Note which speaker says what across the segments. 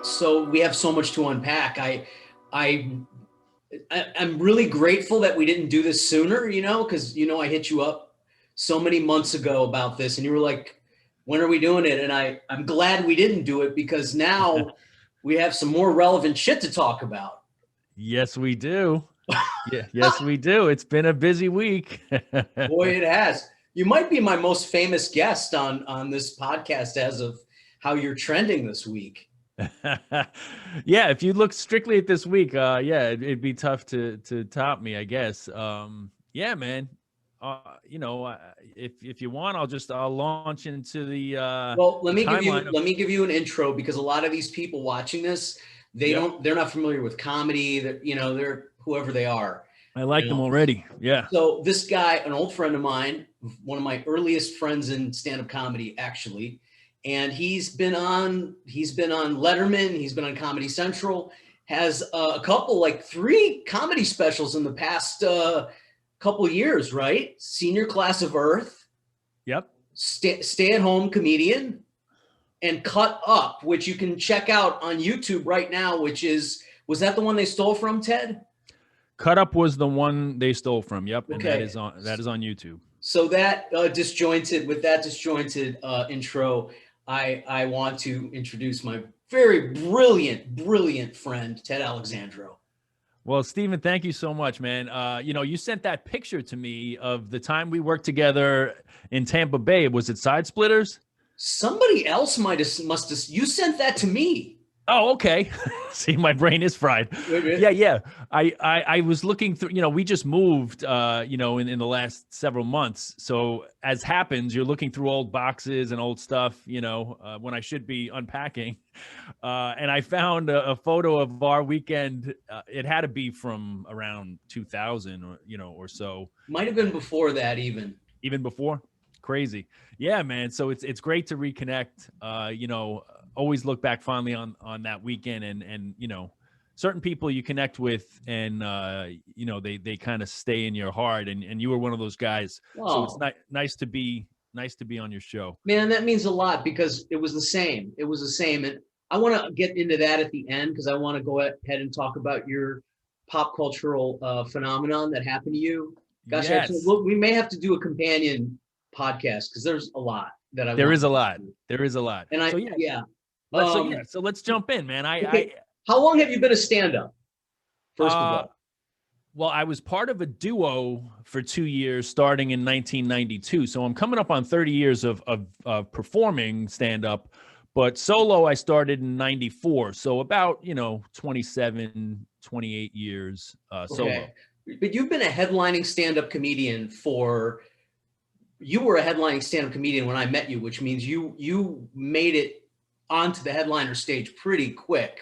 Speaker 1: So we have so much to unpack. I I'm really grateful that we didn't do this sooner, because I hit you up so many months ago about this, and you were like, "When are we doing it?" And I'm glad we didn't do it because now we have some more relevant shit to talk about.
Speaker 2: Yes, we do. Yeah, yes, we do. It's been a busy week.
Speaker 1: Boy, it has. You might be my most famous guest on this podcast as of how you're trending this week.
Speaker 2: Yeah, if you look strictly at this week, yeah, it'd be tough to top me, I guess. Yeah, man. If you want, I'll launch into
Speaker 1: Well, let
Speaker 2: the
Speaker 1: me give you
Speaker 2: timeline of.
Speaker 1: let me give you an intro because a lot of these people watching this,
Speaker 2: Yep,
Speaker 1: they're not familiar with comedy. That they're whoever they are.
Speaker 2: I
Speaker 1: You
Speaker 2: like them
Speaker 1: know.
Speaker 2: already. Yeah.
Speaker 1: So this guy, an old friend of mine, one of my earliest friends in stand-up comedy, actually, and he's been on Letterman, he's been on Comedy Central, has a couple, like 3 comedy specials in the past couple years, right? Senior Class of Earth,
Speaker 2: Yep.
Speaker 1: Stay-at-home comedian, and Cut Up, which you can check out on YouTube right now, was that the one they stole from, Ted?
Speaker 2: Cut Up was the one they stole from. Yep, and
Speaker 1: Okay.
Speaker 2: that is on YouTube.
Speaker 1: So that disjointed intro, I want to introduce my very brilliant friend, Ted Alexandro.
Speaker 2: Well, Stephen, thank you so much, man. You sent that picture to me of the time we worked together in Tampa Bay. Was it Side Splitters?
Speaker 1: Somebody else must have. You sent that to me.
Speaker 2: Oh, okay. See, my brain is fried. Yeah. I was looking through, we just moved, in the last several months. So as happens, you're looking through old boxes and old stuff, when I should be unpacking. And I found a photo of our weekend. It had to be from around 2000 or so.
Speaker 1: Might have been before that even.
Speaker 2: Even before? Crazy. Yeah, man. So it's great to reconnect. Always look back fondly on that weekend, and certain people you connect with, and they kind of stay in your heart, and you were one of those guys. So it's nice to be on your show.
Speaker 1: Man, that means a lot because it was the same. And I want to get into that at the end because I want to go ahead and talk about your pop cultural phenomenon that happened to you. Gosh,
Speaker 2: yes.
Speaker 1: We may have to do a companion podcast because there's a lot that I.
Speaker 2: There is a lot.
Speaker 1: And
Speaker 2: So let's jump in, man.
Speaker 1: How long have you been a stand-up? First of all.
Speaker 2: Well, I was part of a duo for 2 years, starting in 1992. So I'm coming up on 30 years of performing stand-up. But solo, I started in 94. So about, 27, 28 years solo.
Speaker 1: Okay. But you've been a headlining stand-up comedian you were a headlining stand-up comedian when I met you, which means you made it onto the headliner stage pretty quick.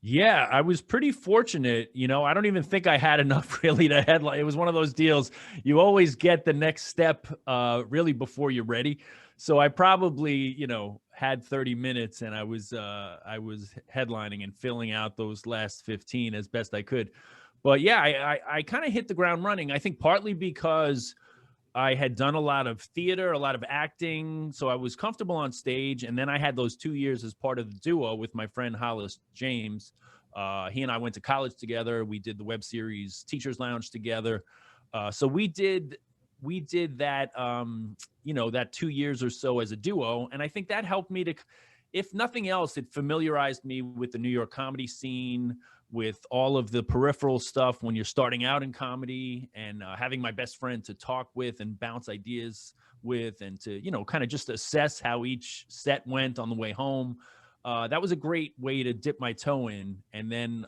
Speaker 2: Yeah, I was pretty fortunate. I don't even think I had enough really to headline. It was one of those deals. You always get the next step really before you're ready. So I probably, had 30 minutes and I was headlining and filling out those last 15 as best I could. But yeah, I kind of hit the ground running. I think partly because I had done a lot of theater, a lot of acting, so I was comfortable on stage. And then I had those 2 years as part of the duo with my friend Hollis James. He and I went to college together. We did the web series Teachers Lounge together. So we did that, that 2 years or so as a duo. And I think that helped me to, if nothing else, it familiarized me with the New York comedy scene, with all of the peripheral stuff when you're starting out in comedy, and having my best friend to talk with and bounce ideas with, and to, kind of just assess how each set went on the way home. That was a great way to dip my toe in. And then,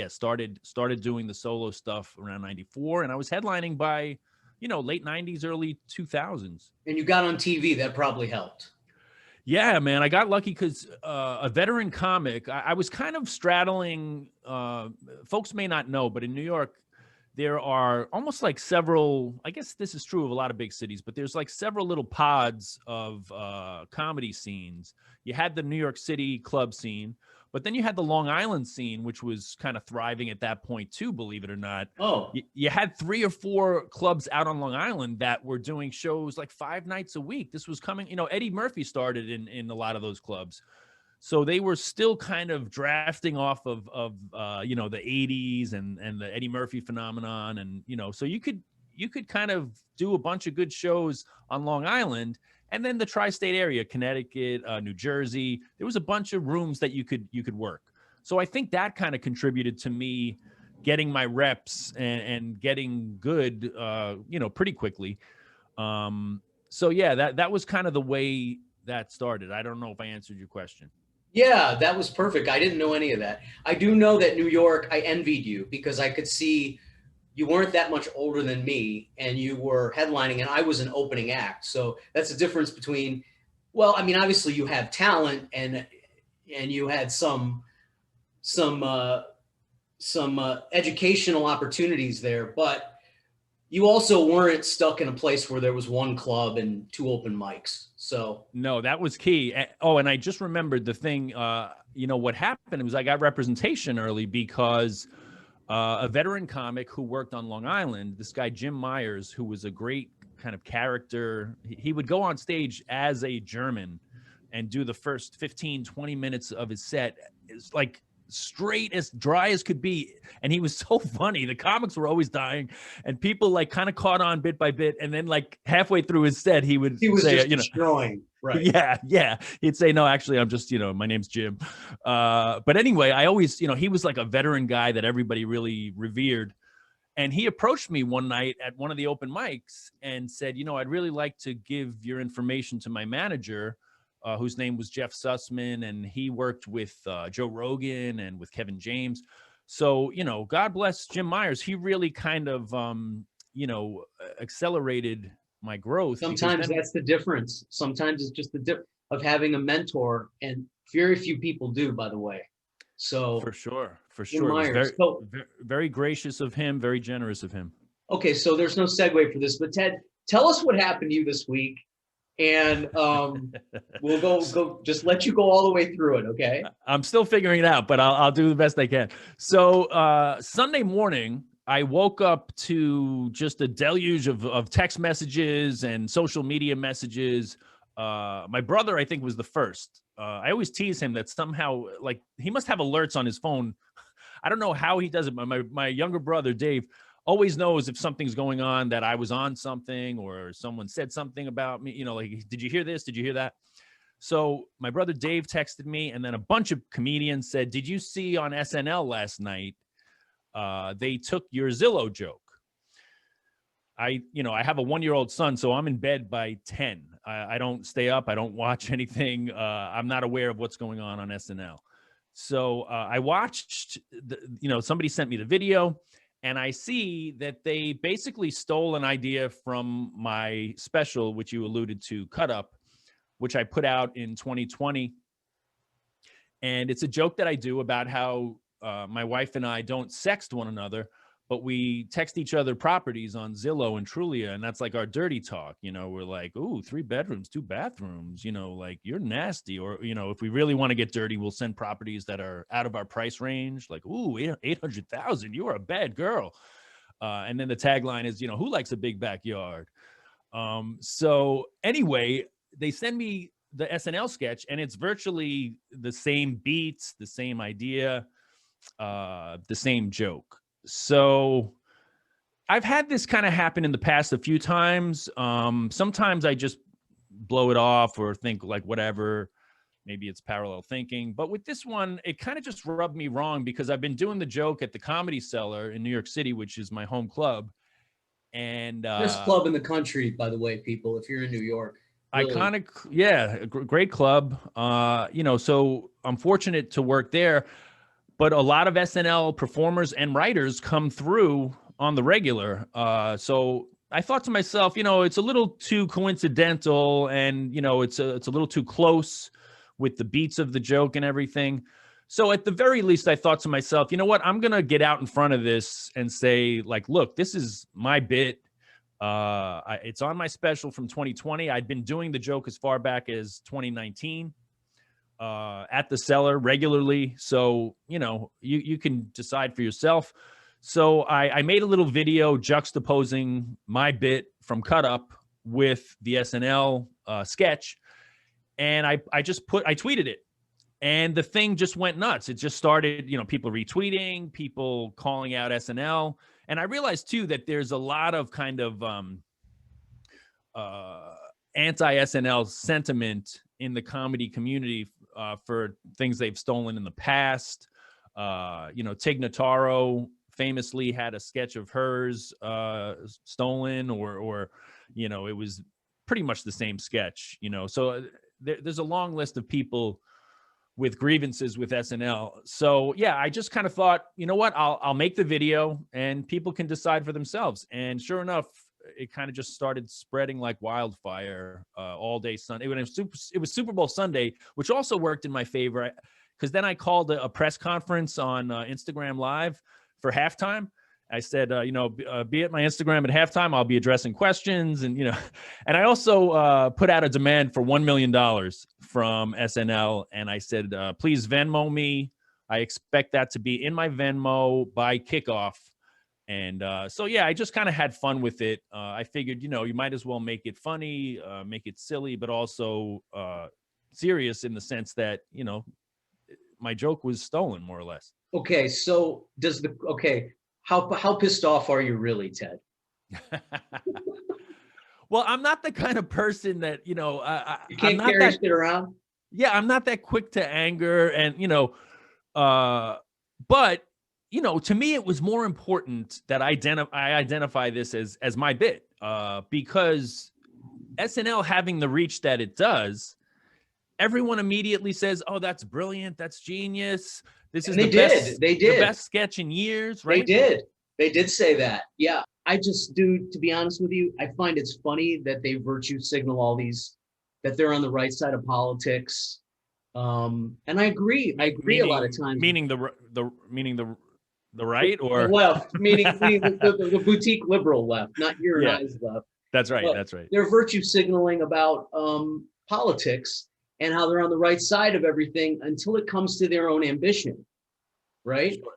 Speaker 2: started doing the solo stuff around 94. And I was headlining by, late 90s, early 2000s.
Speaker 1: And you got on TV. That probably helped.
Speaker 2: Yeah, man, I got lucky because a veteran comic, I was kind of straddling, folks may not know, but in New York, there are almost like several, I guess this is true of a lot of big cities, but there's like several little pods of comedy scenes. You had the New York City club scene, but then you had the Long Island scene, which was kind of thriving at that point too, believe it or not.
Speaker 1: Oh,
Speaker 2: you had 3 or 4 clubs out on Long Island that were doing shows like 5 nights a week. This was coming, Eddie Murphy started in a lot of those clubs. So they were still kind of drafting off of you know, the 80s and the Eddie Murphy phenomenon. And, you know, so you could kind of do a bunch of good shows on Long Island, and then the tri-state area, Connecticut, New Jersey. There was a bunch of rooms that you could work. So I think that kind of contributed to me getting my reps and getting good, you know, pretty quickly. So yeah, that was kind of the way that started. I don't know if I answered your question.
Speaker 1: Yeah, that was perfect. I didn't know any of that. I do know that New York, I envied you because I could see you weren't that much older than me and you were headlining and I was an opening act. So that's the difference between, well, I mean, obviously you have talent and you had some educational opportunities there, but you also weren't stuck in a place where there was one club and two open mics. So
Speaker 2: no, that was key. Oh, and I just remembered the thing, you know, what happened was I got representation early because a veteran comic who worked on Long Island, this guy, Jim Myers, who was a great kind of character. He would go on stage as a German and do the first 15, 20 minutes of his set. It's like straight, as dry as could be. And he was so funny. The comics were always dying and people like kind of caught on bit by bit. And then like halfway through his set, he would say,
Speaker 1: just
Speaker 2: you know,
Speaker 1: destroying. Right.
Speaker 2: Yeah. He'd say, no, actually, I'm just, you know, my name's Jim. But anyway, I always, you know, he was like a veteran guy that everybody really revered. And he approached me one night at one of the open mics and said, you know, I'd really like to give your information to my manager, whose name was Jeff Sussman. And he worked with Joe Rogan and with Kevin James. So, you know, God bless Jim Myers. He really kind of, you know, accelerated my growth.
Speaker 1: Sometimes that's the difference. Sometimes it's just the difference of having a mentor, and very few people do, by the way. So
Speaker 2: for sure.
Speaker 1: Myers.
Speaker 2: Very gracious of him, very generous of him.
Speaker 1: Okay, so there's no segue for this, but Ted, tell us what happened to you this week, and we'll go. Just let you go all the way through it. Okay.
Speaker 2: I'm still figuring it out, but I'll do the best I can. So Sunday morning, I woke up to just a deluge of text messages and social media messages. My brother, I think, was the first. I always tease him that somehow, like, he must have alerts on his phone. I don't know how he does it, but my younger brother, Dave, always knows if something's going on, that I was on something or someone said something about me. You know, like, did you hear this? Did you hear that? So my brother Dave texted me, and then a bunch of comedians said, did you see on SNL last night? They took your Zillow joke. I have a 1-year-old son, so I'm in bed by 10. I don't stay up. I don't watch anything. I'm not aware of what's going on SNL. So I watched, somebody sent me the video, and I see that they basically stole an idea from my special, which you alluded to, Cut Up, which I put out in 2020. And it's a joke that I do about how my wife and I don't sext one another, but we text each other properties on Zillow and Trulia, and that's like our dirty talk. You know, we're like, ooh, 3 bedrooms, 2 bathrooms, you know, like, you're nasty. Or, you know, if we really want to get dirty, we'll send properties that are out of our price range, like, ooh, 800,000, you are a bad girl. And then the tagline is, you know, who likes a big backyard? So anyway, they send me the SNL sketch, and it's virtually the same beats, the same idea, the same joke. So I've had this kind of happen in the past a few times. Sometimes I just blow it off or think like, whatever, maybe it's parallel thinking. But with this one, it kind of just rubbed me wrong because I've been doing the joke at the Comedy Cellar in New York City, which is my home club. And
Speaker 1: best club in the country, by the way, people, if you're in New York.
Speaker 2: Really. Iconic. Yeah. Great club. So I'm fortunate to work there. But a lot of SNL performers and writers come through on the regular. So I thought to myself, you know, it's a little too coincidental, and, you know, it's a little too close with the beats of the joke and everything. So at the very least, I thought to myself, you know what, I'm going to get out in front of this and say, like, look, this is my bit. It's on my special from 2020. I'd been doing the joke as far back as 2019. At the Cellar regularly. So, you know, you can decide for yourself. So I made a little video juxtaposing my bit from Cut Up with the SNL sketch. And I tweeted it. And the thing just went nuts. It just started, people retweeting, people calling out SNL. And I realized too that there's a lot of kind of uh, anti-SNL sentiment in the comedy community for things they've stolen in the past. Tig Notaro famously had a sketch of hers stolen, or it was pretty much the same sketch. So there's a long list of people with grievances with SNL. So yeah, I just kind of thought, you know what, I'll make the video and people can decide for themselves. And sure enough, it kind of just started spreading like wildfire all day Sunday. It was Super Bowl Sunday, which also worked in my favor, because then I called a press conference on Instagram Live for halftime. I said, be at my Instagram at halftime. I'll be addressing questions, and and I also put out a demand for $1 million from SNL, and I said, please Venmo me. I expect that to be in my Venmo by kickoff. And so yeah, I just kind of had fun with it. I figured, you might as well make it funny, make it silly, but also serious in the sense that my joke was stolen, more or less.
Speaker 1: Okay, so how pissed off are you really, Ted?
Speaker 2: Well, I'm not the kind of person that,
Speaker 1: you
Speaker 2: I'm
Speaker 1: can't
Speaker 2: not
Speaker 1: carry
Speaker 2: that,
Speaker 1: shit around.
Speaker 2: Yeah, I'm not that quick to anger, and but to me, it was more important that I identify this as my bit, because SNL having the reach that it does, everyone immediately says, "Oh, that's brilliant, that's genius. This is the best sketch in years," right?
Speaker 1: They did say that. Yeah. I just do, to be honest with you, I find it's funny that they virtue signal all these, that they're on the right side of politics. And I agree. A lot of times.
Speaker 2: Meaning the right, or
Speaker 1: the left, meaning the boutique liberal left, not your and I's left.
Speaker 2: That's right.
Speaker 1: But
Speaker 2: that's right.
Speaker 1: They're virtue signaling about politics and how they're on the right side of everything until it comes to their own ambition, right?
Speaker 2: Sure.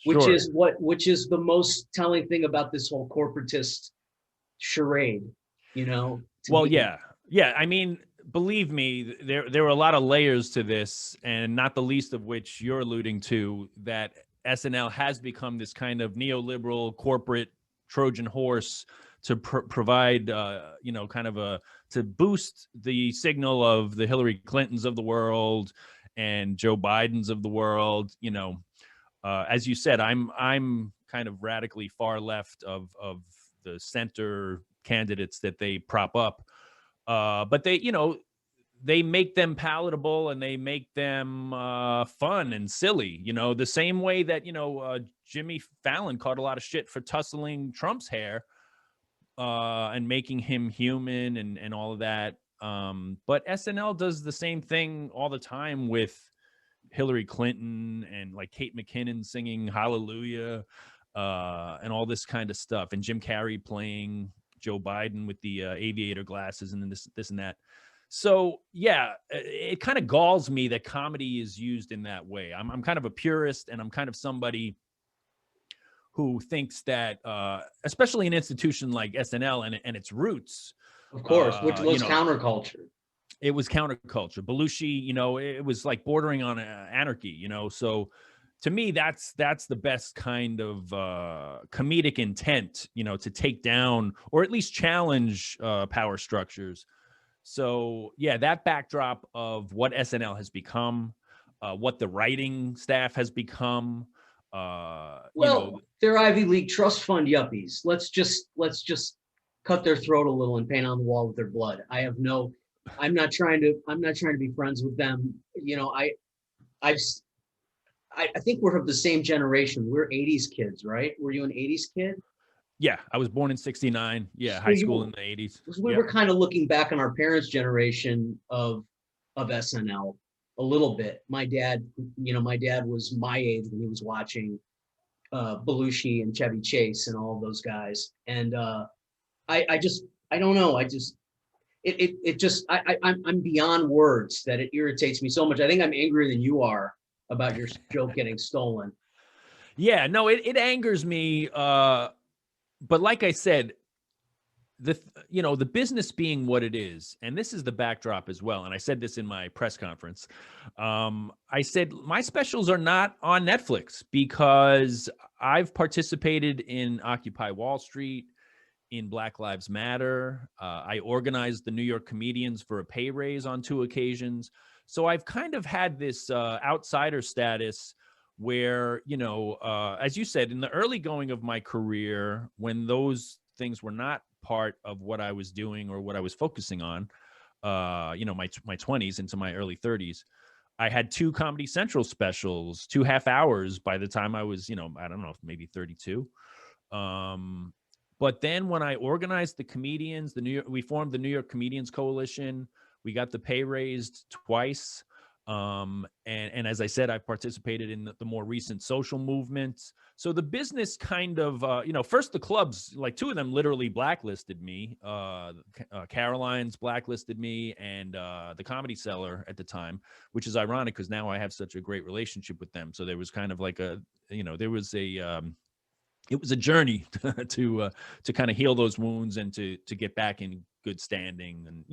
Speaker 1: Which is the most telling thing about this whole corporatist charade,
Speaker 2: Well, yeah. I mean, believe me, there were a lot of layers to this, and not the least of which you're alluding to, that SNL has become this kind of neoliberal corporate Trojan horse to provide, to boost the signal of the Hillary Clintons of the world and Joe Bidens of the world. As you said, I'm kind of radically far left of the center candidates that they prop up, but they make them palatable and they make them fun and silly. The same way that Jimmy Fallon caught a lot of shit for tussling Trump's hair and making him human and all of that. But SNL does the same thing all the time with Hillary Clinton and like Kate McKinnon singing Hallelujah and all this kind of stuff, and Jim Carrey playing Joe Biden with the aviator glasses and then this and that. So yeah, it kind of galls me that comedy is used in that way. I'm kind of a purist, and I'm kind of somebody who thinks that, especially an institution like SNL and its roots,
Speaker 1: of course, which was counterculture.
Speaker 2: It was counterculture. Belushi, it was like bordering on anarchy, So to me, that's the best kind of comedic intent, to take down or at least challenge power structures. So yeah, that backdrop of what SNL has become, what the writing staff has become.
Speaker 1: They're Ivy League trust fund yuppies. Let's just cut their throat a little and paint on the wall with their blood. I'm not trying to be friends with them. I think we're of the same generation. We're 80s kids, right? Were you an 80s kid?
Speaker 2: Yeah, I was born in 69. Yeah, high school in the 80s.
Speaker 1: We were kind of looking back on our parents' generation of SNL a little bit. My dad was my age when he was watching Belushi and Chevy Chase and all of those guys. And I don't know. I'm beyond words that it irritates me so much. I think I'm angrier than you are about your joke getting stolen.
Speaker 2: Yeah, no, it angers me. But like I said, the business being what it is, and this is the backdrop as well. And I said this in my press conference. I said my specials are not on Netflix because I've participated in Occupy Wall Street, in Black Lives Matter. I organized the New York comedians for a pay raise on 2 occasions. So I've kind of had this outsider status where, as you said, in the early going of my career, when those things were not part of what I was doing or what I was focusing on, my 20s into my early 30s, I had 2 Comedy Central specials, 2 half hours by the time I was, I don't know, maybe 32. But then when I organized the comedians, we formed the New York Comedians Coalition. We got the pay raised twice. And as I said, I've participated in the more recent social movements. So the business kind of, first the clubs, like 2 of them literally blacklisted me. Caroline's blacklisted me, and the Comedy Cellar at the time, which is ironic because now I have such a great relationship with them. So there was kind of like it was a journey to kind of heal those wounds and to get back in good standing. And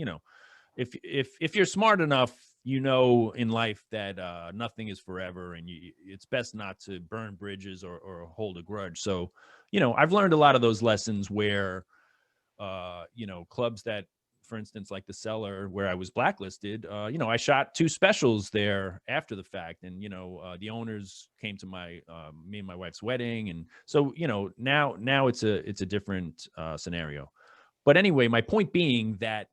Speaker 2: if you're smart enough, in life that nothing is forever, and it's best not to burn bridges or hold a grudge. So I've learned a lot of those lessons where clubs that, for instance, like the Cellar, where I was blacklisted, I shot 2 specials there after the fact. And, the owners came to me and my wife's wedding. And so, now it's a different scenario. But anyway, my point being that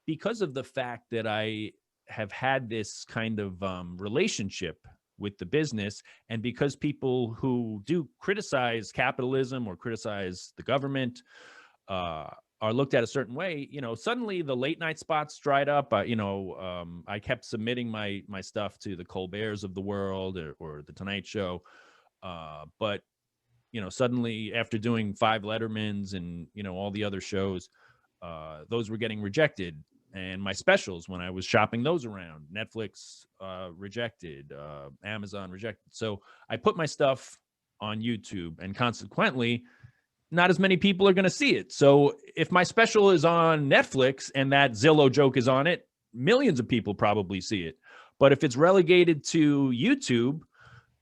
Speaker 2: because of the fact that I have had this kind of relationship with the business, and because people who do criticize capitalism or criticize the government, are looked at a certain way, suddenly the late night spots dried up. I kept submitting my stuff to the Colberts of the world or the Tonight Show. But, suddenly after doing 5 Lettermans and, all the other shows, those were getting rejected. And my specials, when I was shopping those around, Netflix rejected, Amazon rejected. So I put my stuff on YouTube, and consequently, not as many people are going to see it. So if my special is on Netflix and that Zillow joke is on it, millions of people probably see it. But if it's relegated to YouTube,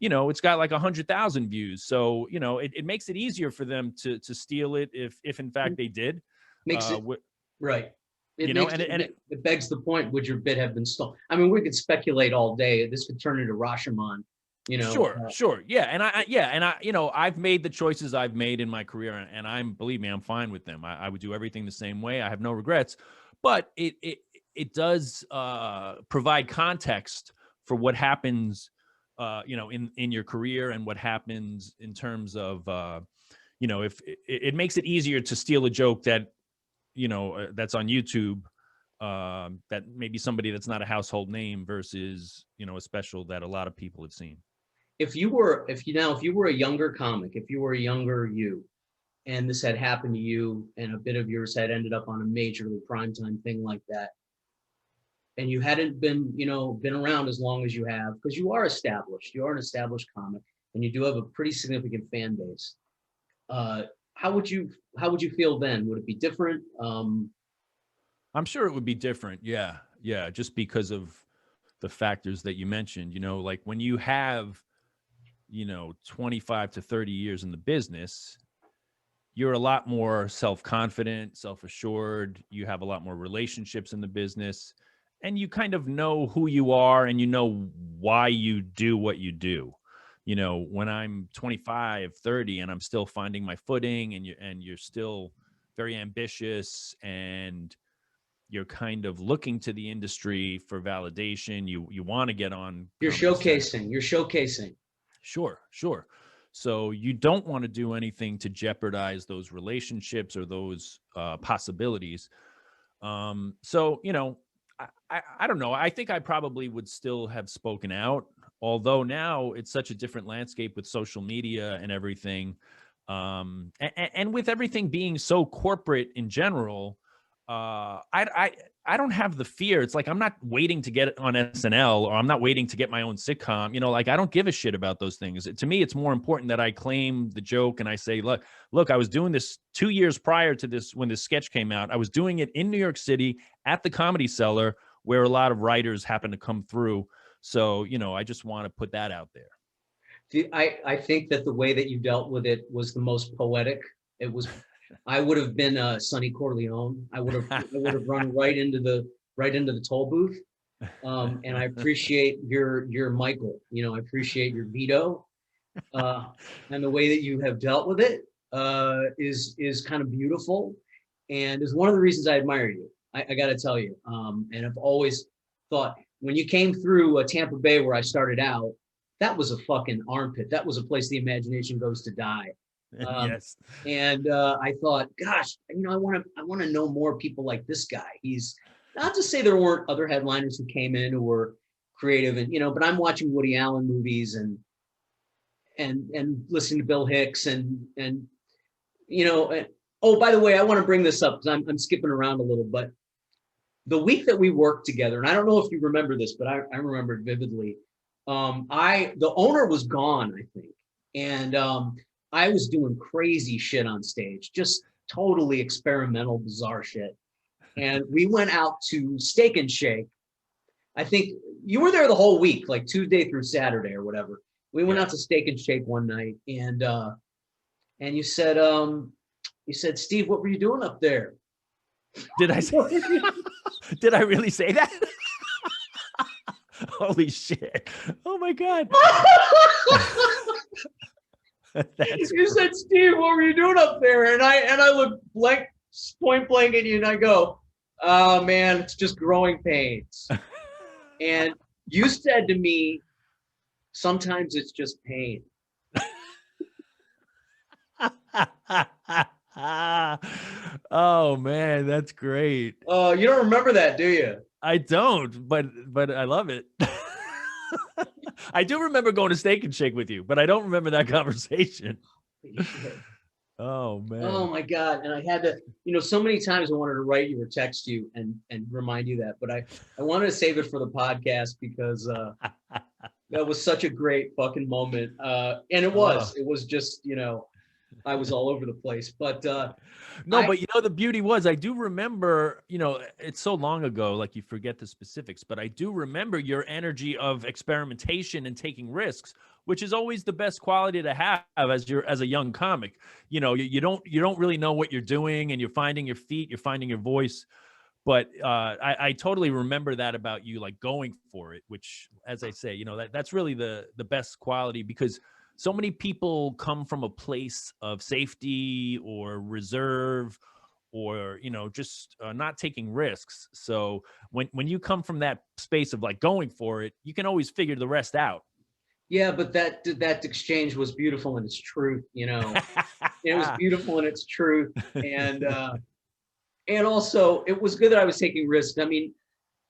Speaker 2: it's got like 100,000 views. So, it makes it easier for them to steal it if in fact they did.
Speaker 1: Makes it right. It it begs the point: would your bid have been stolen? I mean, we could speculate all day. This could turn into Rashomon.
Speaker 2: Sure. Yeah. And I've made the choices I've made in my career, and believe me, I'm fine with them. I would do everything the same way. I have no regrets, but it does provide context for what happens, in your career, and what happens in terms of, if it makes it easier to steal a joke that, that's on YouTube, that maybe somebody that's not a household name versus, a special that a lot of people have seen.
Speaker 1: If you were a younger comic, if you were a younger you, and this had happened to you, and a bit of yours had ended up on a majorly primetime thing like that, and you hadn't been around as long as you have, because you are an established comic, and you do have a pretty significant fan base. How would you feel then? Would it be different?
Speaker 2: I'm sure it would be different. Yeah. Just because of the factors that you mentioned, like when you have 25 to 30 years in the business, you're a lot more self-confident, self-assured. You have a lot more relationships in the business, and you kind of know who you are, and why you do what you do. When I'm 25, 30, and I'm still finding my footing, and you're still very ambitious, and you're kind of looking to the industry for validation. You want to get on.
Speaker 1: You're showcasing.
Speaker 2: Sure. So you don't want to do anything to jeopardize those relationships or those possibilities. So, I don't know. I think I probably would still have spoken out, although now it's such a different landscape with social media and everything. And with everything being so corporate in general, I I don't have the fear. It's like I'm not waiting to get on SNL, or I'm not waiting to get my own sitcom. You know, like I don't give a shit about those things. To me, it's more important that I claim the joke and I say, look, I was doing this 2 years prior to this when this sketch came out. I was doing it in New York City at the Comedy Cellar, where a lot of writers happen to come through. So, you know, I just want to put that out there.
Speaker 1: I think that the way that you dealt with it was the most poetic. It was, I would have been Sonny Corleone. I would have run right into the toll booth. And I appreciate your Michael. You know, I appreciate your Vito, and the way that you have dealt with it is kind of beautiful, and is one of the reasons I admire you. I got to tell you, and I've always thought when you came through Tampa Bay, where I started out, that was a fucking armpit. That was a place the imagination goes to die.
Speaker 2: Yes.
Speaker 1: And I thought, gosh, you know, I want to know more people like this guy. He's not to say there weren't other headliners who came in who were creative, and you know, but I'm watching Woody Allen movies and listening to Bill Hicks and you know. And, oh, by the way, I want to bring this up because I'm skipping around a little, but the week that we worked together, and I don't know if you remember this, but I remember it vividly. The owner was gone, I think, and I was doing crazy shit on stage, just totally experimental, bizarre shit. And we went out to Steak and Shake. I think you were there the whole week, like Tuesday through Saturday or whatever. We went out to Steak and Shake one night, and you said, Steve, what were you doing up there?
Speaker 2: Did I say? Did I really say that? Holy shit! Oh my god!
Speaker 1: You said, Steve, what were you doing up there? And I looked blank, point blank at you, and I go, oh man, it's just growing pains. And you said to me, sometimes it's just pain.
Speaker 2: Oh man, that's great.
Speaker 1: Oh, you don't remember that, do you?
Speaker 2: I don't, but I love it. I do remember going to Steak and Shake with you, but I don't remember that conversation. Oh man.
Speaker 1: Oh my God. And I had to, you know, so many times I wanted to write you or text you and remind you that, but I wanted to save it for the podcast because that was such a great fucking moment. And it was just, you know, I was all over the place, but
Speaker 2: no, but you know, the beauty was, I do remember, you know, it's so long ago, like you forget the specifics, but I do remember your energy of experimentation and taking risks, which is always the best quality to have as a young comic. You know, you don't really know what you're doing, and you're finding your feet, you're finding your voice. But I totally remember that about you, like going for it, which, as I say, you know, that's really the best quality, because so many people come from a place of safety or reserve, or, you know, just not taking risks. So when you come from that space of like going for it, you can always figure the rest out.
Speaker 1: Yeah, but that exchange was beautiful in its truth, you know. It was beautiful in its truth, and also it was good that I was taking risks. I mean,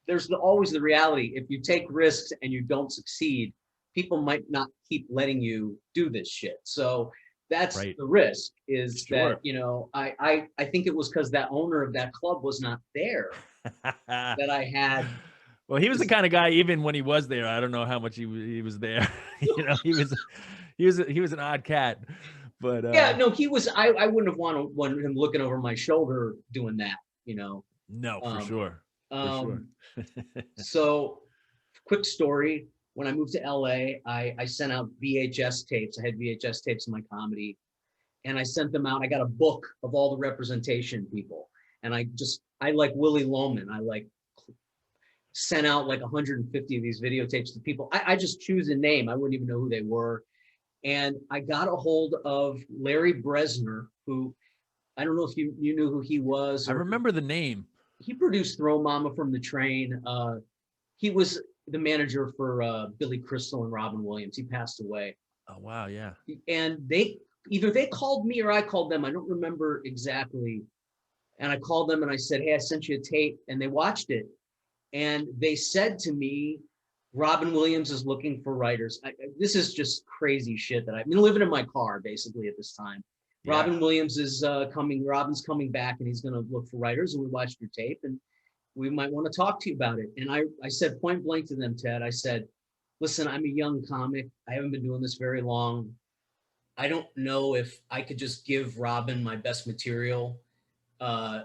Speaker 1: there's always the reality: if you take risks and you don't succeed, people might not keep letting you do this shit. So that's right. The risk is that, you know, I think it was because that owner of that club was not there that I had.
Speaker 2: Well, he was the kind of guy, even when he was there, I don't know how much he was there. You know, he was an odd cat. But
Speaker 1: yeah, no, he was. I wouldn't have wanted him looking over my shoulder doing that. You know.
Speaker 2: No, for sure.
Speaker 1: So, quick story. When I moved to LA, I sent out VHS tapes. I had VHS tapes of my comedy, and I sent them out. I got a book of all the representation people, and I like Willie Loman. I like sent out like 150 of these videotapes to people. I just choose a name. I wouldn't even know who they were. And I got a hold of Larry Bresner, who I don't know if you knew who he was.
Speaker 2: I remember the name.
Speaker 1: He produced Throw Mama from the Train. He was the manager for Billy Crystal and Robin Williams. He passed away.
Speaker 2: Oh, wow. Yeah.
Speaker 1: And either they called me or I called them. I don't remember exactly. And I called them and I said, hey, I sent you a tape, and they watched it. And they said to me, Robin Williams is looking for writers. This is just crazy shit that I've been living in my car basically at this time. Yeah. Robin Williams is coming. Robin's coming back, and he's going to look for writers. And we watched your tape, and we might want to talk to you about it. And I said point blank to them, Ted, I said, listen, I'm a young comic. I haven't been doing this very long. I don't know if I could just give Robin my best material, uh,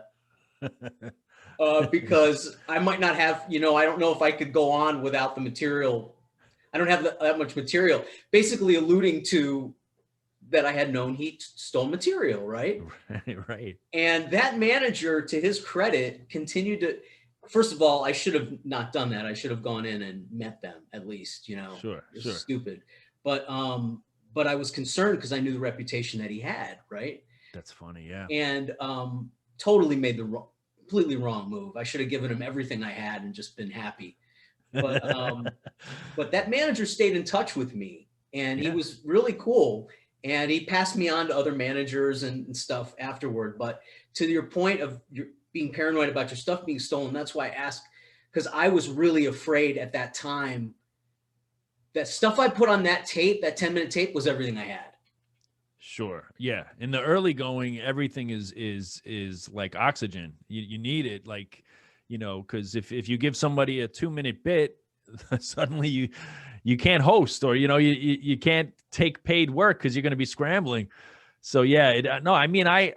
Speaker 1: because I might not have, I don't know if I could go on without the material. I don't have that much material, basically alluding to that I had known he stole material, right?
Speaker 2: Right.
Speaker 1: And that manager, to his credit, continued to, first of all, I should have not done that. I should have gone in and met them at least,
Speaker 2: Sure.
Speaker 1: It's
Speaker 2: Sure.
Speaker 1: stupid. But I was concerned because I knew the reputation that he had, right?
Speaker 2: That's funny. Yeah.
Speaker 1: And totally made the completely wrong move. I should have given him everything I had and just been happy. But but that manager stayed in touch with me, and he
Speaker 2: Yeah.
Speaker 1: was really cool. And he passed me on to other managers and stuff afterward. But to your point of your being paranoid about your stuff being stolen, that's why I asked, because I was really afraid at that time that stuff I put on that tape, that 10-minute tape, was everything I had.
Speaker 2: Sure. Yeah. In the early going, everything is like oxygen. You need it, like, because if you give somebody a 2-minute bit, suddenly you can't host, or you can't take paid work because you're going to be scrambling. So yeah, no, I mean I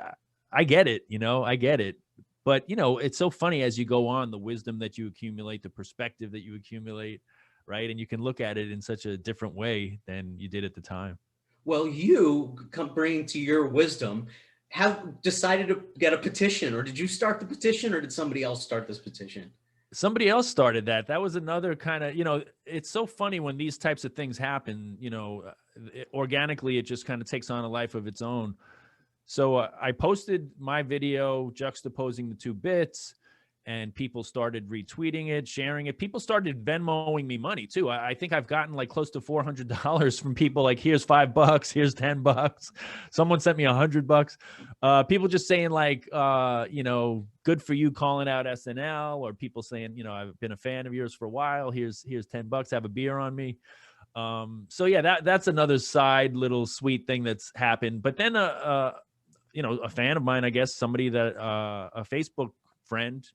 Speaker 2: get it, I get it. But it's so funny as you go on, the wisdom that you accumulate, the perspective that you accumulate, right? And you can look at it in such a different way than you did at the time.
Speaker 1: Well, you come bringing to your wisdom, have decided to get a petition, or did you start the petition, or did somebody else start this petition?
Speaker 2: Somebody else started that. That was another kind of, it's so funny when these types of things happen, organically, it just kind of takes on a life of its own. So I posted my video juxtaposing the two bits, and people started retweeting it, sharing it. People started Venmoing me money too. I think I've gotten like close to $400 from people, like, here's $5, here's $10. Someone sent me $100. People just saying like, good for you calling out SNL, or people saying, I've been a fan of yours for a while. Here's $10. Have a beer on me. So yeah, that's another side little sweet thing that's happened. But then, a fan of mine, I guess, somebody that, a Facebook friend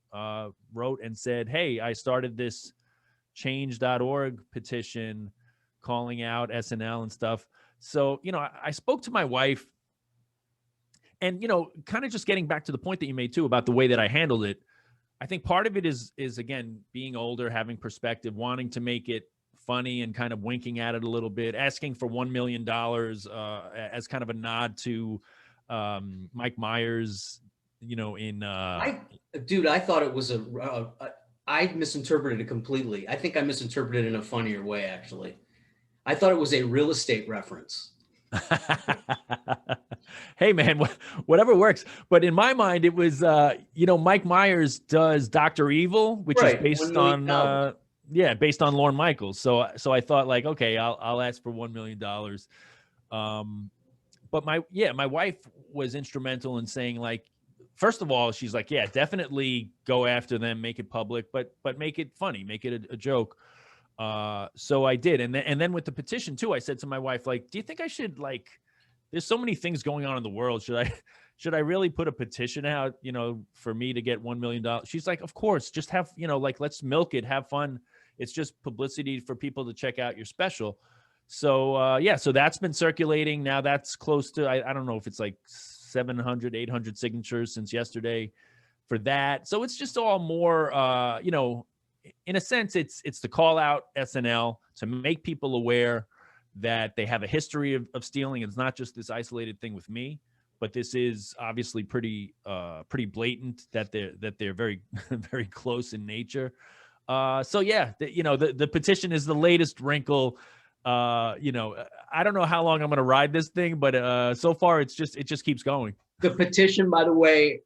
Speaker 2: wrote and said, hey, I started this change.org petition calling out SNL and stuff. So, I spoke to my wife, and, kind of just getting back to the point that you made too about the way that I handled it. I think part of it is again, being older, having perspective, wanting to make it funny and kind of winking at it a little bit, asking for $1 million as kind of a nod to Mike Myers,
Speaker 1: I thought it was I misinterpreted it completely. I think I misinterpreted it in a funnier way, actually. I thought it was a real estate reference.
Speaker 2: Hey man, whatever works. But in my mind, it was, Mike Myers does Dr. Evil, which is based on, based on Lorne Michaels. So I thought like, okay, I'll ask for $1 million. But my wife was instrumental in saying, like, first of all, she's like, yeah, definitely go after them, make it public, but make it funny, make it a joke. So I did. And then with the petition too, I said to my wife, like, do you think I should, like, there's so many things going on in the world. Should I really put a petition out, for me to get $1 million? She's like, of course, just have, like, let's milk it, have fun. It's just publicity for people to check out your special. So, so that's been circulating. Now that's close to, I don't know if it's like 700, 800 signatures since yesterday for that. So it's just all more, in a sense, it's to call out SNL, to make people aware that they have a history of stealing. It's not just this isolated thing with me, but this is obviously pretty blatant that they're very, very close in nature. So yeah, the petition is the latest wrinkle. I don't know how long I'm going to ride this thing, but so far it just keeps going.
Speaker 1: The petition, by the way,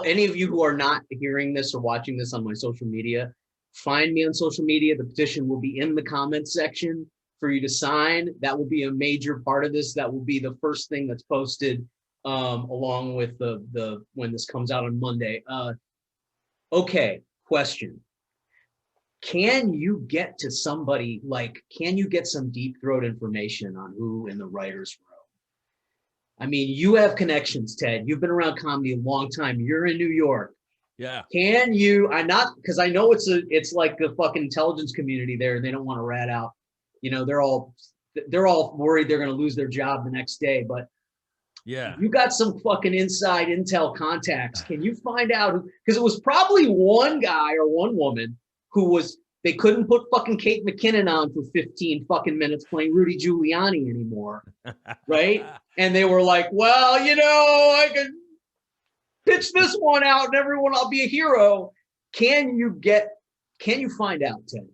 Speaker 1: any of you who are not hearing this or watching this on my social media, find me on social media. The petition will be in the comments section for you to sign. That will be a major part of this. That will be the first thing that's posted along with the when this comes out on Monday. Okay, question. Can you get to somebody, like, can you get some deep throat information on who in the writer's room? I mean, you have connections, Ted. You've been around comedy a long time. You're in New York.
Speaker 2: Yeah.
Speaker 1: Can you, I not, because I know it's like the fucking intelligence community there, and they don't want to rat out, they're all worried they're going to lose their job the next day. But
Speaker 2: Yeah.
Speaker 1: you got some fucking inside intel contacts. Can you find out? Because it was probably one guy or one woman they couldn't put fucking Kate McKinnon on for 15 fucking minutes playing Rudy Giuliani anymore. Right. And they were like, well, I could pitch this one out and everyone, I'll be a hero. Can you find out, Ted?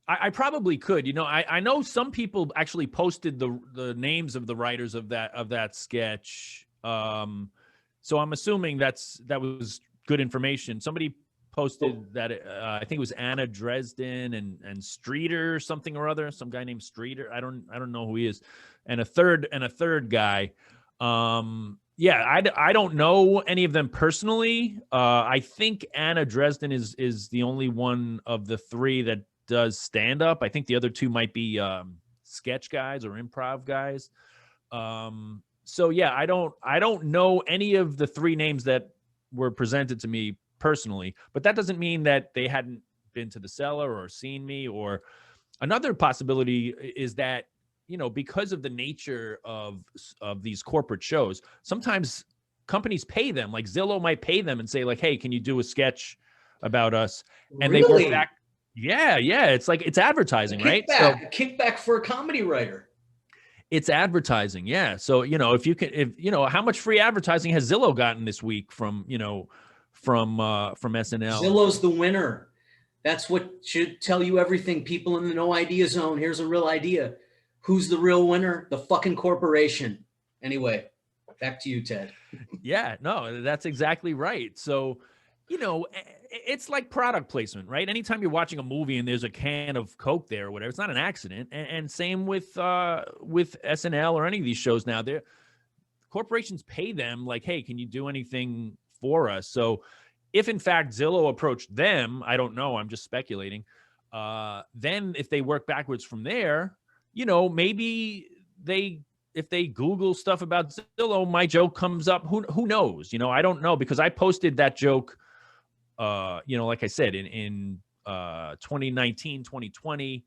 Speaker 2: I probably could. I know some people actually posted the names of the writers of that sketch. So I'm assuming that was good information. Somebody posted that I think it was Anna Dresden and Streeter, something or other, some guy named Streeter. I don't know who he is, and a third guy. Yeah, I don't know any of them personally. I think Anna Dresden is the only one of the three that does stand up. I think the other two might be sketch guys or improv guys. So yeah, I don't know any of the three names that were presented to me personally, but that doesn't mean that they hadn't been to the cellar or seen me. Or another possibility is that, because of the nature of these corporate shows, sometimes companies pay them, like Zillow might pay them and say like, hey, can you do a sketch about us? And
Speaker 1: really?
Speaker 2: They work back. Yeah. It's like, it's advertising, right?
Speaker 1: So a kickback for a comedy writer.
Speaker 2: It's advertising. Yeah. So, how much free advertising has Zillow gotten this week from SNL?
Speaker 1: Zillow's the winner. That's what should tell you everything. People in the no idea zone. Here's a real idea. Who's the real winner? The fucking corporation. Anyway, back to you, Ted.
Speaker 2: Yeah, no, that's exactly right. So, it's like product placement, right? Anytime you're watching a movie and there's a can of Coke there or whatever, it's not an accident. And same with SNL or any of these shows now. Corporations pay them like, hey, can you do anything for us? So if in fact Zillow approached them, I don't know, I'm just speculating. Then if they work backwards from there, maybe if they Google stuff about Zillow, my joke comes up. Who knows? I don't know, because I posted that joke, like I said, in 2019, 2020,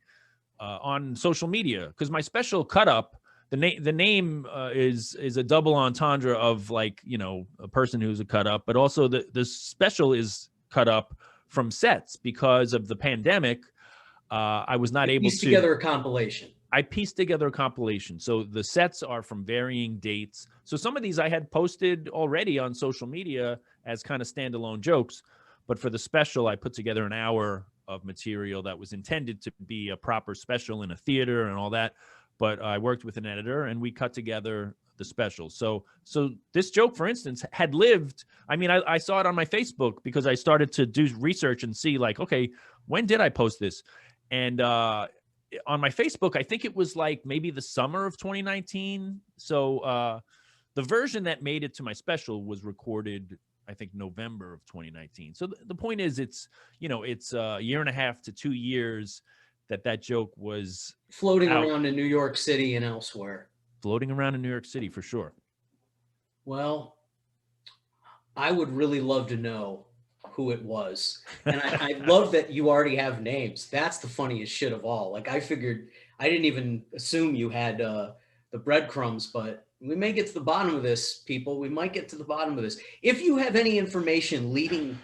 Speaker 2: on social media, because my special cut up, the name is a double entendre of like, a person who's a cut up, but also the special is cut up from sets because of the pandemic. I was not able to piece
Speaker 1: together a compilation.
Speaker 2: I pieced together a compilation. So the sets are from varying dates. So some of these I had posted already on social media as kind of standalone jokes. But for the special, I put together an hour of material that was intended to be a proper special in a theater and all that. But I worked with an editor and we cut together the special. So this joke, for instance, had lived. I mean, I saw it on my Facebook because I started to do research and see like, okay, when did I post this? And on my Facebook, I think it was like maybe the summer of 2019. So the version that made it to my special was recorded, I think, November of 2019. So the point is, it's a year and a half to 2 years that joke was
Speaker 1: floating around in New York City and elsewhere.
Speaker 2: Floating around in New York City, for sure.
Speaker 1: Well, I would really love to know who it was. And I love that you already have names. That's the funniest shit of all. Like, I figured, I didn't even assume you had the breadcrumbs, but we may get to the bottom of this, people. We might get to the bottom of this. If you have any information leading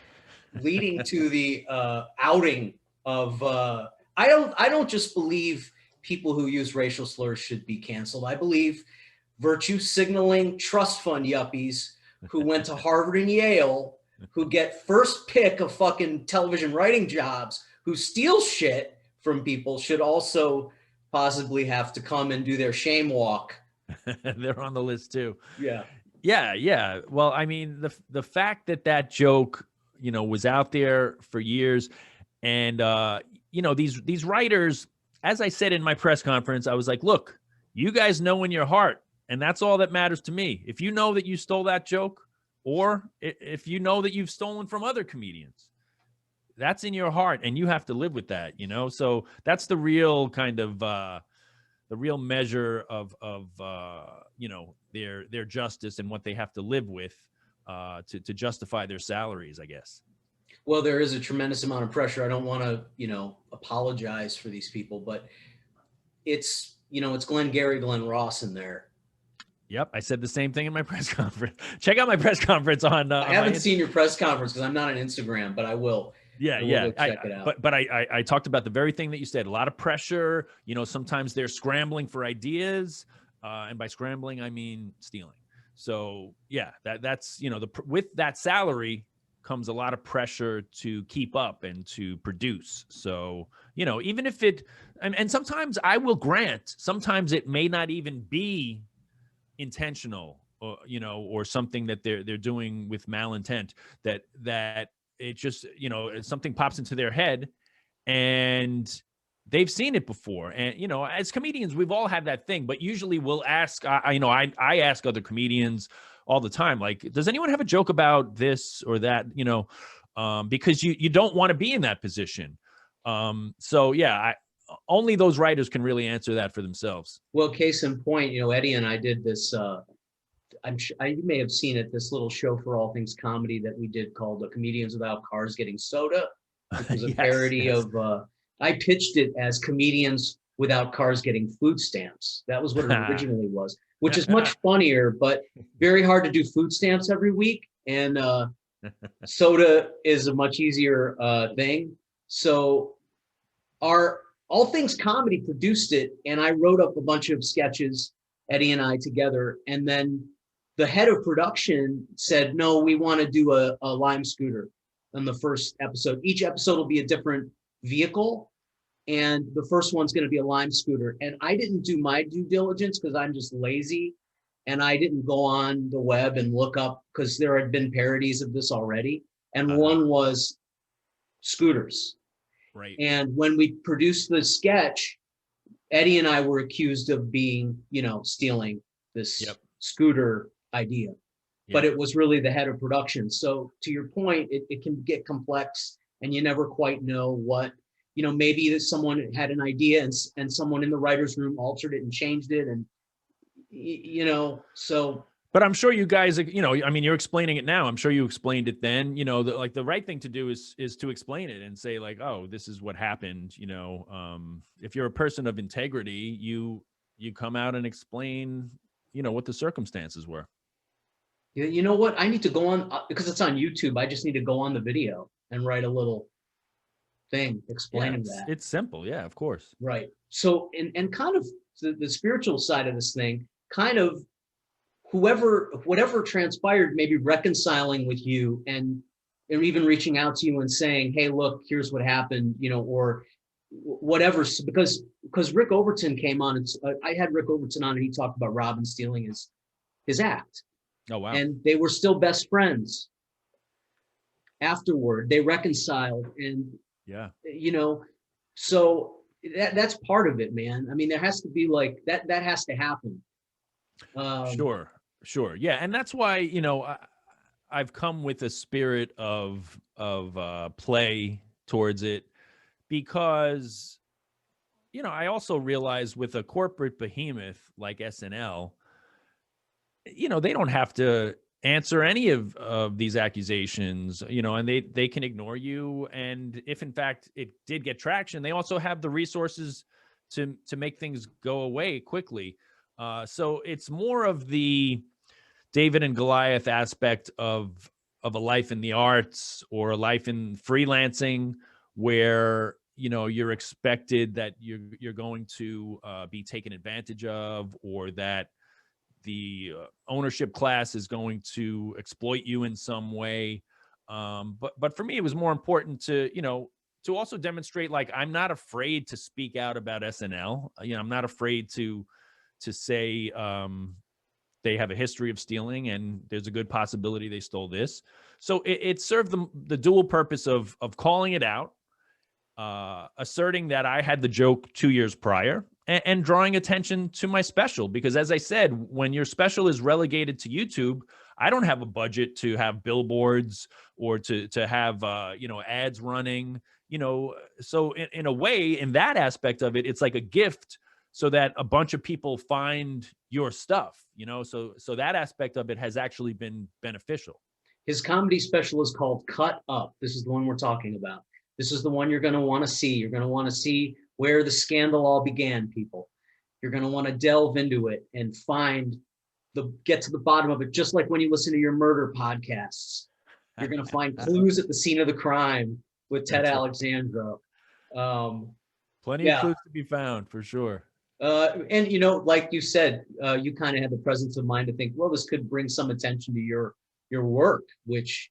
Speaker 1: to the outing of, I don't just believe people who use racial slurs should be canceled. I believe virtue signaling trust fund yuppies who went to Harvard and Yale, who get first pick of fucking television writing jobs, who steal shit from people, should also possibly have to come and do their shame walk.
Speaker 2: They're on the list too.
Speaker 1: Yeah.
Speaker 2: Yeah. Well, I mean, the fact that joke, was out there for years, and these writers, as I said in my press conference, I was like, look, you guys know in your heart, and that's all that matters to me. If you know that you stole that joke, or if you know that you've stolen from other comedians, that's in your heart, and you have to live with that, So that's the real kind of the real measure of their justice and what they have to live with to justify their salaries, I guess.
Speaker 1: Well, there is a tremendous amount of pressure. I don't want to, apologize for these people, but it's Glenn Gary, Glenn Ross in there.
Speaker 2: Yep, I said the same thing in my press conference. Check out my press conference on.
Speaker 1: I haven't seen your press conference because I'm not on Instagram, but I will.
Speaker 2: Yeah,
Speaker 1: I will
Speaker 2: yeah.
Speaker 1: go check it out.
Speaker 2: But I talked about the very thing that you said. A lot of pressure. Sometimes they're scrambling for ideas, and by scrambling I mean stealing. So yeah, that's with that salary comes a lot of pressure to keep up and to produce. So even if it, and sometimes I will grant, sometimes it may not even be intentional, or something that they're doing with malintent, that it just something pops into their head and they've seen it before. And as comedians we've all had that thing, but usually we'll ask, I ask other comedians all the time, like, does anyone have a joke about this or that, because you don't want to be in that position. So yeah, only those writers can really answer that for themselves.
Speaker 1: Well, case in point, Eddie and I did this, I'm sure you may have seen it, this little show for all things comedy that we did called Comedians Without Cars Getting Soda, which was a
Speaker 2: Yes,
Speaker 1: parody
Speaker 2: yes.
Speaker 1: of, I pitched it as Comedians Without Cars Getting Food Stamps. That was what it originally was, which is much funnier, but very hard to do food stamps every week. And soda is a much easier thing. So our All Things Comedy produced it, and I wrote up a bunch of sketches, Eddie and I together, and then the head of production said, no, we want to do a Lime scooter on the first episode. Each episode will be a different vehicle, and the first one's going to be a Lime scooter. And I didn't do my due diligence because I'm just lazy, and I didn't go on the web and look up, because there had been parodies of this already, and one was scooters.
Speaker 2: Right.
Speaker 1: And when we produced the sketch, Eddie and I were accused of being, stealing this scooter idea, but it was really the head of production. So to your point, it can get complex, and you never quite know what, maybe someone had an idea and someone in the writer's room altered it and changed it. And, so.
Speaker 2: But I'm sure you guys, you're explaining it now. I'm sure you explained it then. The right thing to do is to explain it and say, like, oh, this is what happened. If you're a person of integrity, you come out and explain, what the circumstances were.
Speaker 1: You know what? I need to go on, because it's on YouTube. I just need to go on the video and write a little thing explaining that.
Speaker 2: It's simple. Yeah, of course.
Speaker 1: Right. So, and kind of the spiritual side of this thing, kind of, whatever transpired, maybe reconciling with you and even reaching out to you and saying, hey, look, here's what happened, or whatever. Because Rick Overton came on, and I had Rick Overton on, and he talked about Robin stealing his act.
Speaker 2: Oh, wow.
Speaker 1: And they were still best friends afterward. They reconciled, and so that's part of it, man. I mean, there has to be like that has to happen.
Speaker 2: Sure. Yeah. And that's why, I've come with a spirit of play towards it, because, I also realize with a corporate behemoth like SNL, they don't have to answer any of these accusations, and they can ignore you. And if in fact it did get traction, they also have the resources to make things go away quickly. So it's more of the David and Goliath aspect of a life in the arts or a life in freelancing, where you're expected that you're going to be taken advantage of, or that the ownership class is going to exploit you in some way. But for me, it was more important to also demonstrate, like, I'm not afraid to speak out about SNL. I'm not afraid to say they have a history of stealing, and there's a good possibility they stole this. So it served the dual purpose of calling it out, asserting that I had the joke 2 years prior, and drawing attention to my special. Because as I said, when your special is relegated to YouTube, I don't have a budget to have billboards or to have ads running. So in a way, in that aspect of it, it's like a gift, so that a bunch of people find your stuff, so that aspect of it has actually been beneficial.
Speaker 1: His comedy special is called Cut Up. This is the one we're talking about. This is the one you're going to want to see. You're going to want to see where the scandal all began, people. You're going to want to delve into it and get to the bottom of it, just like when you listen to your murder podcasts. You're going to find clues at the scene of the crime with Ted
Speaker 2: That's right.
Speaker 1: Alexandro.
Speaker 2: Plenty of clues to be found, for sure.
Speaker 1: And like you said, you kind of had the presence of mind to think, well, this could bring some attention to your work, which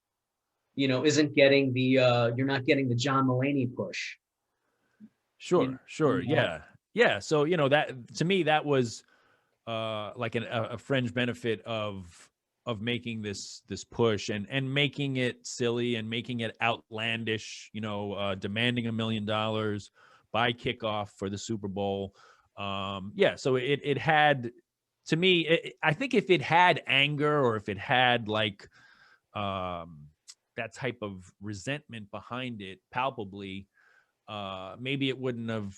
Speaker 1: isn't getting you're not getting the John Mulaney push.
Speaker 2: Sure. Yeah. So that, to me, that was like a fringe benefit of making this push and making it silly and making it outlandish, demanding $1 million by kickoff for the Super Bowl. So it had, to me, I think if it had anger, or if it had like that type of resentment behind it palpably, maybe it wouldn't have,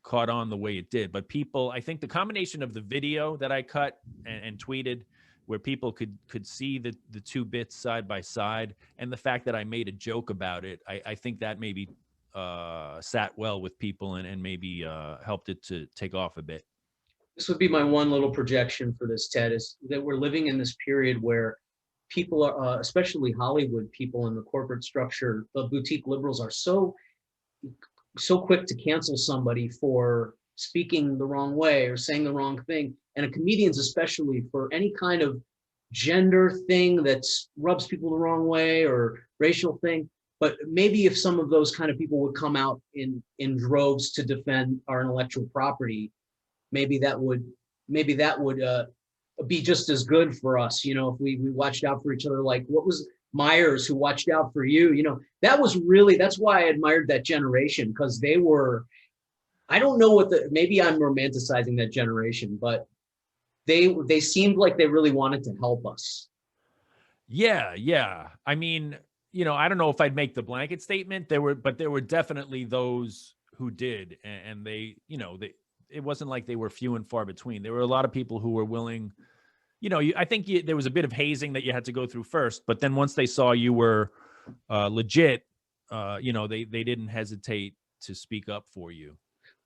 Speaker 2: caught on the way it did. But people, I think the combination of the video that I cut and tweeted, where people could see the two bits side by side, and the fact that I made a joke about it, I think that maybe sat well with people and maybe helped it to take off a bit.
Speaker 1: This would be my one little projection for this, Ted, is that we're living in this period where people are, especially Hollywood people in the corporate structure, the boutique liberals, are so quick to cancel somebody for speaking the wrong way or saying the wrong thing. And comedians, especially, for any kind of gender thing that rubs people the wrong way or racial thing. But maybe if some of those kind of people would come out in droves to defend our intellectual property, maybe that would be just as good for us. If we watched out for each other, like what was Myers, who watched out for you, that's why I admired that generation, because they were, I don't know maybe I'm romanticizing that generation, but they seemed like they really wanted to help us.
Speaker 2: Yeah. I mean, I don't know if I'd make the blanket statement. There were definitely those who did, and they, it wasn't like they were few and far between. There were a lot of people who were willing, I think there was a bit of hazing that you had to go through first, but then once they saw you were legit, they didn't hesitate to speak up for you.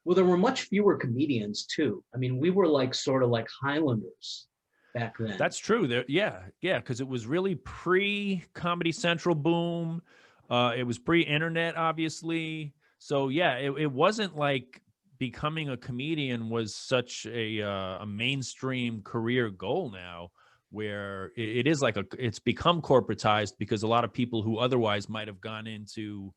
Speaker 1: Well, there were much fewer comedians too. I mean, we were sort of like Highlanders back then.
Speaker 2: That's true. Yeah, because it was really pre-Comedy Central boom. It was pre-internet, obviously. So yeah, it wasn't like becoming a comedian was such a mainstream career goal now, where it is like it's become corporatized, because a lot of people who otherwise might have gone into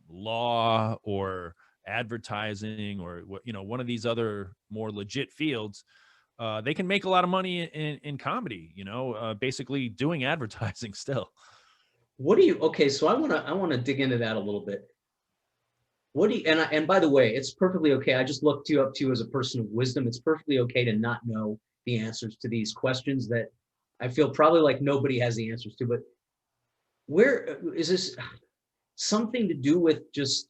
Speaker 2: law or advertising or one of these other more legit fields, they can make a lot of money in comedy, basically doing advertising still.
Speaker 1: Okay, so I want to dig into that a little bit. And by the way, it's perfectly okay. I just looked you up to you as a person of wisdom. It's perfectly okay to not know the answers to these questions that I feel probably like nobody has the answers to. But where is this something to do with just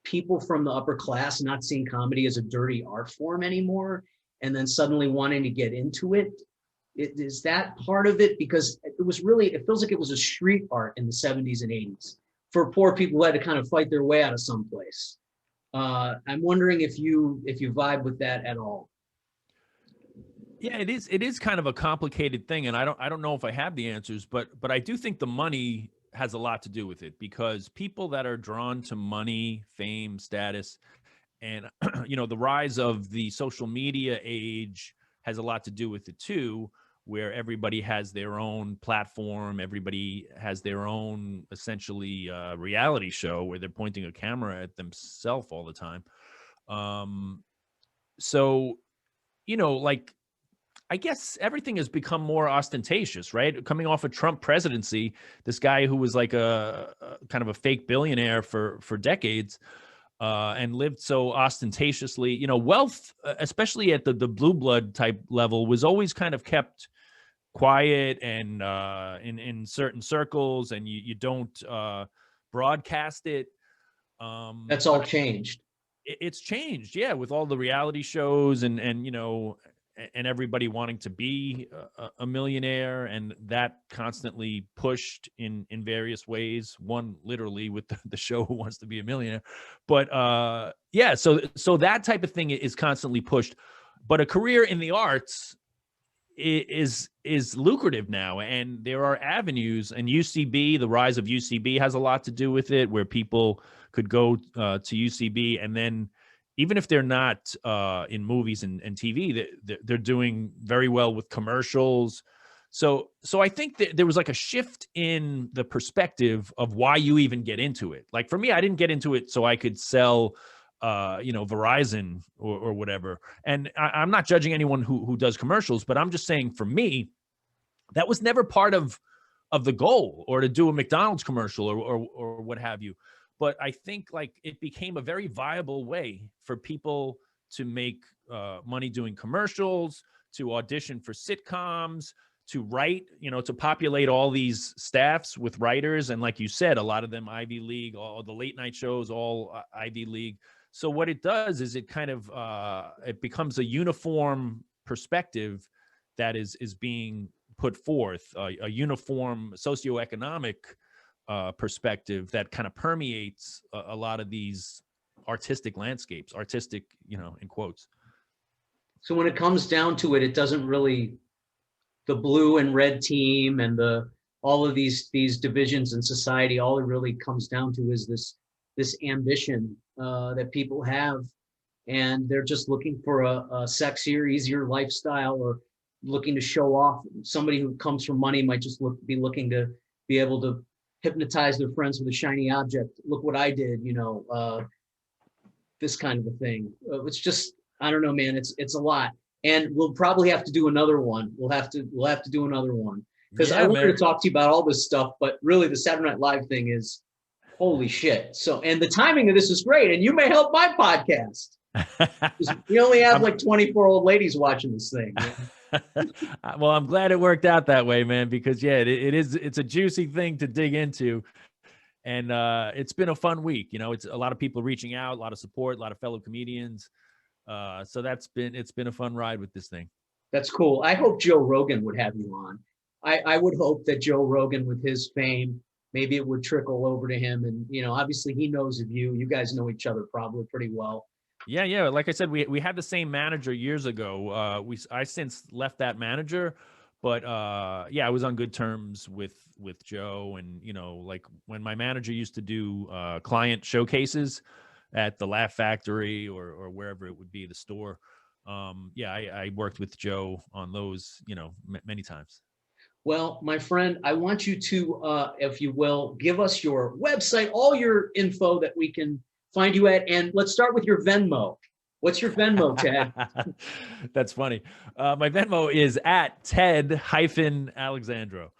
Speaker 1: people from the upper class not seeing comedy as a dirty art form anymore, and then suddenly wanting to get into it? Is that part of it? Because it feels like it was a street art in the 70s and 80s for poor people who had to kind of fight their way out of someplace. I'm wondering if you vibe with that at all.
Speaker 2: Yeah, it is kind of a complicated thing, and I don't know if I have the answers, but I do think the money has a lot to do with it, because people that are drawn to money, fame, status, and the rise of the social media age has a lot to do with it too, where everybody has their own platform, everybody has their own essentially reality show where they're pointing a camera at themselves all the time. So, like, I guess everything has become more ostentatious, right? Coming off a Trump presidency, this guy who was like a kind of a fake billionaire for decades, and lived so ostentatiously, wealth, especially at the blue blood type level, was always kind of kept quiet and in certain circles, and you don't broadcast it.
Speaker 1: That's all changed.
Speaker 2: It's changed, yeah, with all the reality shows and and everybody wanting to be a millionaire, and that constantly pushed in various ways. One literally with the show Who Wants to Be a Millionaire, but yeah, so that type of thing is constantly pushed. But a career in the arts is lucrative now, and there are avenues, and UCB, the rise of UCB has a lot to do with it, where people could go to UCB, and then even if they're not in movies and TV, they're doing very well with commercials. So I think that there was like a shift in the perspective of why you even get into it. Like for me, I didn't get into it so I could sell Verizon or whatever. And I'm not judging anyone who does commercials, but I'm just saying for me, that was never part of the goal, or to do a McDonald's commercial or what have you. But I think like it became a very viable way for people to make money doing commercials, to audition for sitcoms, to write, to populate all these staffs with writers. And like you said, a lot of them Ivy League, all the late night shows, all Ivy League. So what it does is it kind of, it becomes a uniform perspective that is being put forth, a uniform socioeconomic perspective that kind of permeates a lot of these artistic landscapes, artistic, in quotes.
Speaker 1: So when it comes down to it, it doesn't really, the blue and red team and all of these divisions in society, all it really comes down to is this ambition that people have, and they're just looking for a sexier, easier lifestyle, or looking to show off. Somebody who comes from money might just be looking to be able to hypnotize their friends with a shiny object. Look what I did, this kind of a thing. It's just, I don't know, man. It's a lot, and we'll probably have to do another one. We'll have to do another one, because I wanted to talk to you about all this stuff, but really the Saturday Night Live thing is holy shit. So, and the timing of this is great, and you may help my podcast. We only have like 24 old ladies watching this thing.
Speaker 2: Well, I'm glad it worked out that way, man, because it's a juicy thing to dig into. And it's been a fun week. It's a lot of people reaching out, a lot of support, a lot of fellow comedians. So it's been a fun ride with this thing.
Speaker 1: That's cool. I hope Joe Rogan would have you on. I would hope that Joe Rogan, with his fame, maybe it would trickle over to him. And, obviously he knows of you. You guys know each other probably pretty well.
Speaker 2: Yeah. Like I said, we had the same manager years ago. I since left that manager, but I was on good terms with Joe. And, like when my manager used to do client showcases at the Laugh Factory or wherever it would be, the store. I worked with Joe on those, many times.
Speaker 1: Well, my friend, I want you to, if you will, give us your website, all your info that we can find you at. And let's start with your Venmo. What's your Venmo, Ted?
Speaker 2: That's funny. My Venmo is at Ted-Alexandro.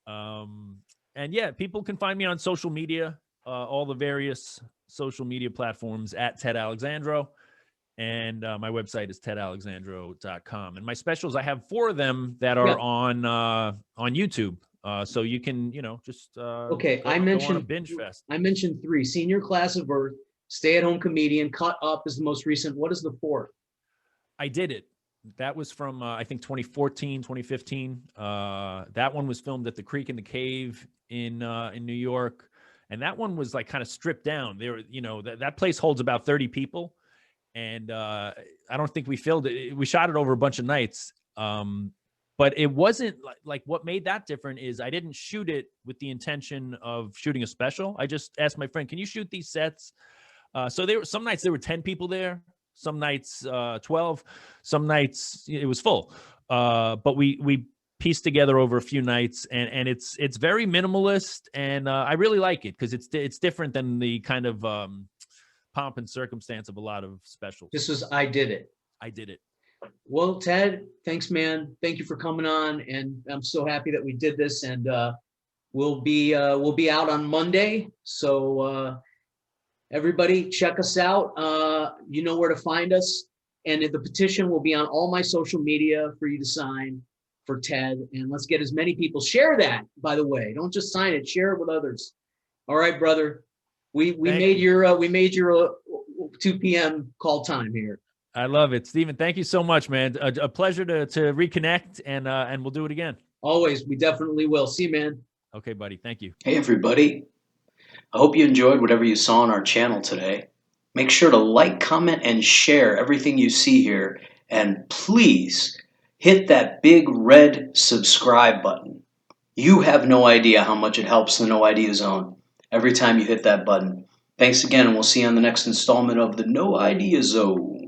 Speaker 2: And people can find me on social media, all the various social media platforms at Ted Alexandro. And my website is tedalexandro.com. And my specials, I have 4 of them that are on YouTube. So you can, just
Speaker 1: okay.
Speaker 2: Go on a binge fest.
Speaker 1: I mentioned 3: Senior Class of Earth, Stay-at-Home Comedian, Cut Up is the most recent. What is the 4th?
Speaker 2: I Did It. That was from I think 2014, 2015. That one was filmed at the Creek in the Cave in New York, and that one was like kind of stripped down. There, that place holds about 30 people. And I don't think we filmed it. We shot it over a bunch of nights. But it wasn't like what made that different is I didn't shoot it with the intention of shooting a special. I just asked my friend, can you shoot these sets? So some nights there were 10 people there, some nights 12, some nights it was full. But we pieced together over a few nights, and it's very minimalist, and I really like it because it's different than the kind of pomp and circumstance of a lot of specials.
Speaker 1: This was I Did It.
Speaker 2: I Did It.
Speaker 1: Well, Ted, thanks, man. Thank you for coming on, and I'm so happy that we did this. And we'll be out on Monday, so everybody check us out. You know where to find us, and the petition will be on all my social media for you to sign for Ted. And let's get as many people. Share that, by the way. Don't just sign it. Share it with others. All right, brother. We made your 2 p.m. call time here.
Speaker 2: I love it. Stephen, thank you so much, man. A pleasure to reconnect, and we'll do it again.
Speaker 1: Always. We definitely will. See you, man.
Speaker 2: Okay, buddy. Thank you.
Speaker 3: Hey, everybody. I hope you enjoyed whatever you saw on our channel today. Make sure to like, comment, and share everything you see here. And please hit that big red subscribe button. You have no idea how much it helps the No Idea Zone every time you hit that button. Thanks again, and we'll see you on the next installment of the No Idea Zone.